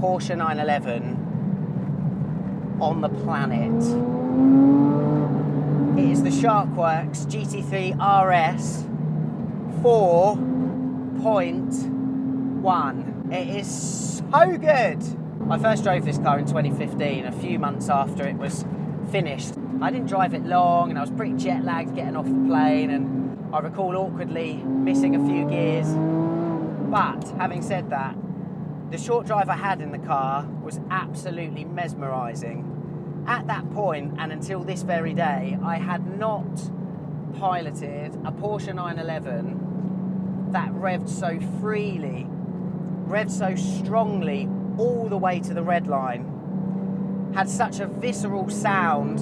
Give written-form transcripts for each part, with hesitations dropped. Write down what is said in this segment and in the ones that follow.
Porsche 911 on the planet. It is the Sharkwerks GT3 RS 4.1. It is so good. I first drove this car in 2015, a few months after it was finished. I didn't drive it long and I was pretty jet lagged getting off the plane, and I recall awkwardly missing a few gears. But having said that, the short drive I had in the car was absolutely mesmerising. At that point, and until this very day, I had not piloted a Porsche 911 that revved so freely, revved so strongly all the way to the red line, had such a visceral sound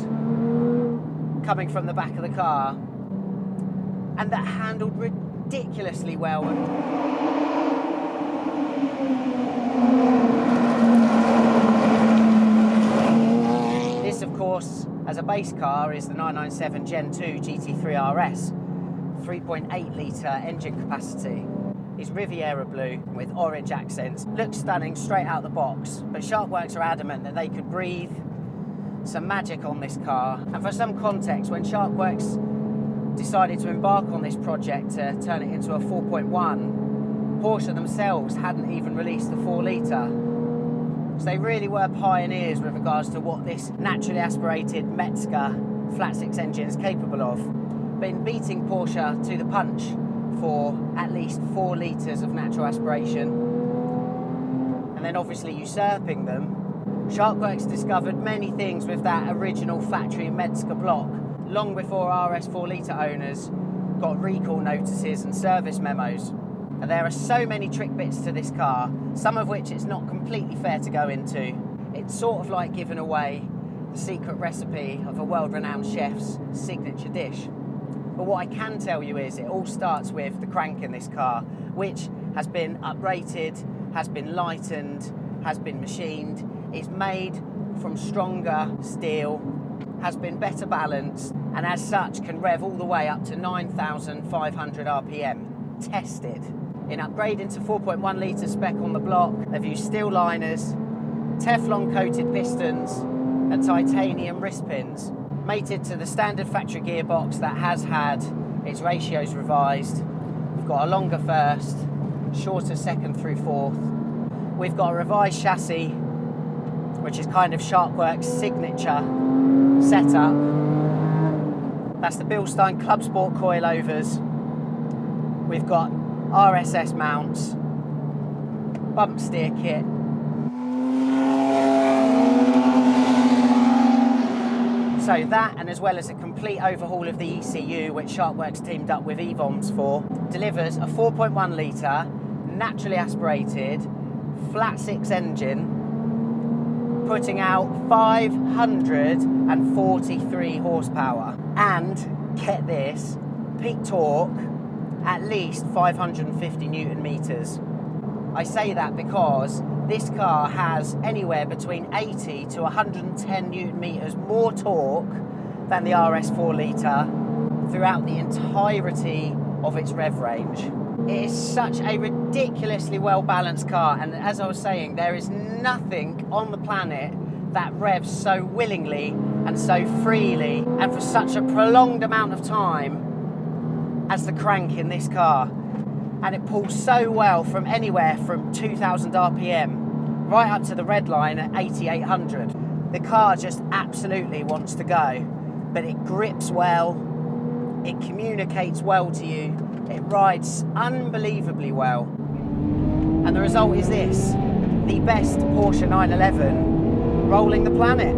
coming from the back of the car, and that handled ridiculously well. This, of course, as a base car, is the 997 Gen 2 GT3 RS, 3.8 litre engine capacity. It's Riviera blue with orange accents. Looks stunning straight out the box, but Sharkwerks are adamant that they could breathe some magic on this car. And for some context, when Sharkwerks decided to embark on this project to turn it into a 4.1, Porsche themselves hadn't even released the 4 litre. So they really were pioneers with regards to what this naturally aspirated Metzger flat six engine is capable of. But in beating Porsche to the punch for at least 4 litres of natural aspiration, and then obviously usurping them, Sharkwerks discovered many things with that original factory Metzger block long before RS 4 litre owners got recall notices and service memos. And there are so many trick bits to this car, some of which it's not completely fair to go into. It's sort of like giving away the secret recipe of a world-renowned chef's signature dish. But what I can tell you is it all starts with the crank in this car, which has been uprated, has been lightened, has been machined, is made from stronger steel, has been better balanced, and as such can rev all the way up to 9,500 RPM. Tested. In upgrading to 4.1 litre spec on the block, they've used steel liners, Teflon coated pistons and titanium wrist pins, mated to the standard factory gearbox that has had its ratios revised. We've got a longer first, shorter second through fourth. We've got a revised chassis, which is kind of Sharkwerks' signature setup. That's the Bilstein Club Sport coilovers. We've got RSS mounts, bump steer kit, so that, and as well as a complete overhaul of the ECU, which Sharkwerks teamed up with Evons for, delivers a 4.1 litre, naturally aspirated, flat six engine, putting out 543 horsepower. And, get this, peak torque, at least 550 Newton meters. I say that because this car has anywhere between 80 to 110 Newton meters more torque than the RS 4 litre throughout the entirety of its rev range. It is such a ridiculously well balanced car, and as I was saying, there is nothing on the planet that revs so willingly and so freely and for such a prolonged amount of time as the crank in this car. And it pulls so well from anywhere from 2,000 RPM right up to the red line at 8,800. The car just absolutely wants to go, but it grips well, it communicates well to you, it rides unbelievably well. And the result is this, the best Porsche 911 rolling the planet.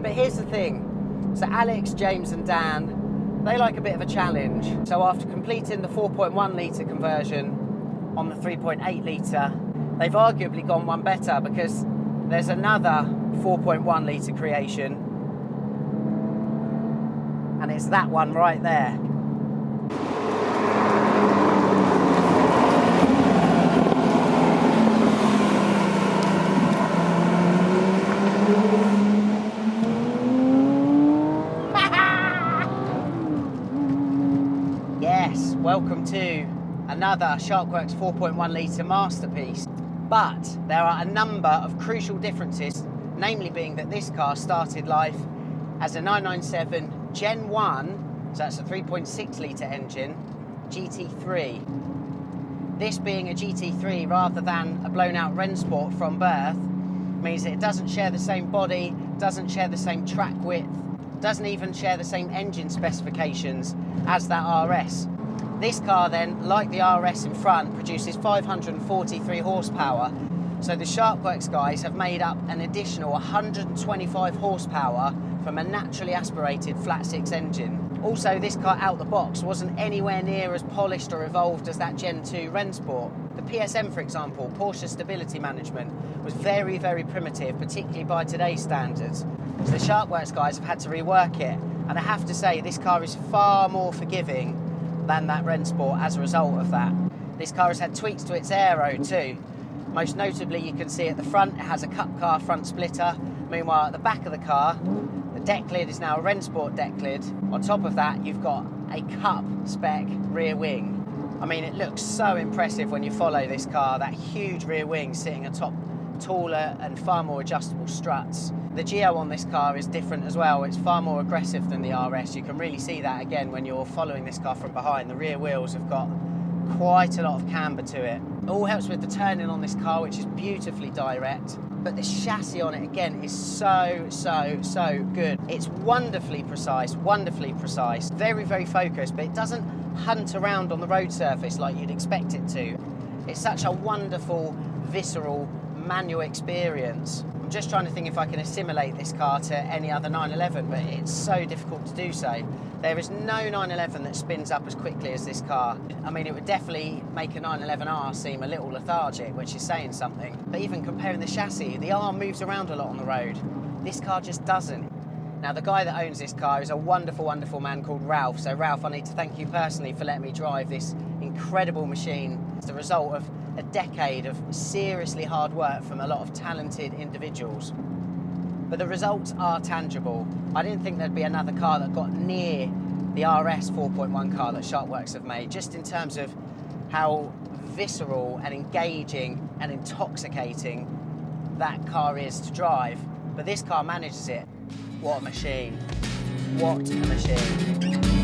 But here's the thing, so Alex, James and Dan, they like a bit of a challenge. So after completing the 4.1 litre conversion on the 3.8 litre, they've arguably gone one better, because there's another 4.1 litre creation, and it's that one right there. Welcome to another Sharkwerks 4.1 litre masterpiece. But there are a number of crucial differences, namely being that this car started life as a 997 Gen 1, so that's a 3.6 litre engine, GT3. This being a GT3 rather than a blown out Rennsport from birth means that it doesn't share the same body, doesn't share the same track width, doesn't even share the same engine specifications as that RS. This car then, like the RS in front, produces 543 horsepower. So the Sharkwerks guys have made up an additional 125 horsepower from a naturally aspirated flat six engine. Also, this car out the box wasn't anywhere near as polished or evolved as that Gen 2 Rennsport. The PSM, for example, Porsche Stability Management, was very, very primitive, particularly by today's standards. So the Sharkwerks guys have had to rework it, and I have to say this car is far more forgiving than that Rennsport as a result of that. This car has had tweaks to its aero too. Most notably, you can see at the front it has a cup car front splitter. Meanwhile, at the back of the car, the deck lid is now a Rennsport deck lid. On top of that, you've got a cup spec rear wing. I mean, it looks so impressive when you follow this car, that huge rear wing sitting atop taller and far more adjustable struts. The geo on this car is different as well. It's far more aggressive than the RS. You can really see that again when you're following this car from behind. The rear wheels have got quite a lot of camber to it. It all helps with the turning on this car, which is beautifully direct. But the chassis on it, again, is so good. It's wonderfully precise, very, very focused, but it doesn't hunt around on the road surface like you'd expect it to. It's such a wonderful, visceral, manual experience. I'm just trying to think if I can assimilate this car to any other 911, but it's so difficult to do so. There is no 911 that spins up as quickly as this car. I mean, it would definitely make a 911R seem a little lethargic, which is saying something. But even comparing the chassis, the arm moves around a lot on the road. This car just doesn't. Now, the guy that owns this car is a wonderful, wonderful man called Ralph. So, Ralph, I need to thank you personally for letting me drive this incredible machine. It's the result of a decade of seriously hard work from a lot of talented individuals. But the results are tangible. I didn't think there'd be another car that got near the RS 4.1 car that Sharkwerks have made, just in terms of how visceral and engaging and intoxicating that car is to drive. But this car manages it. What a machine. What a machine.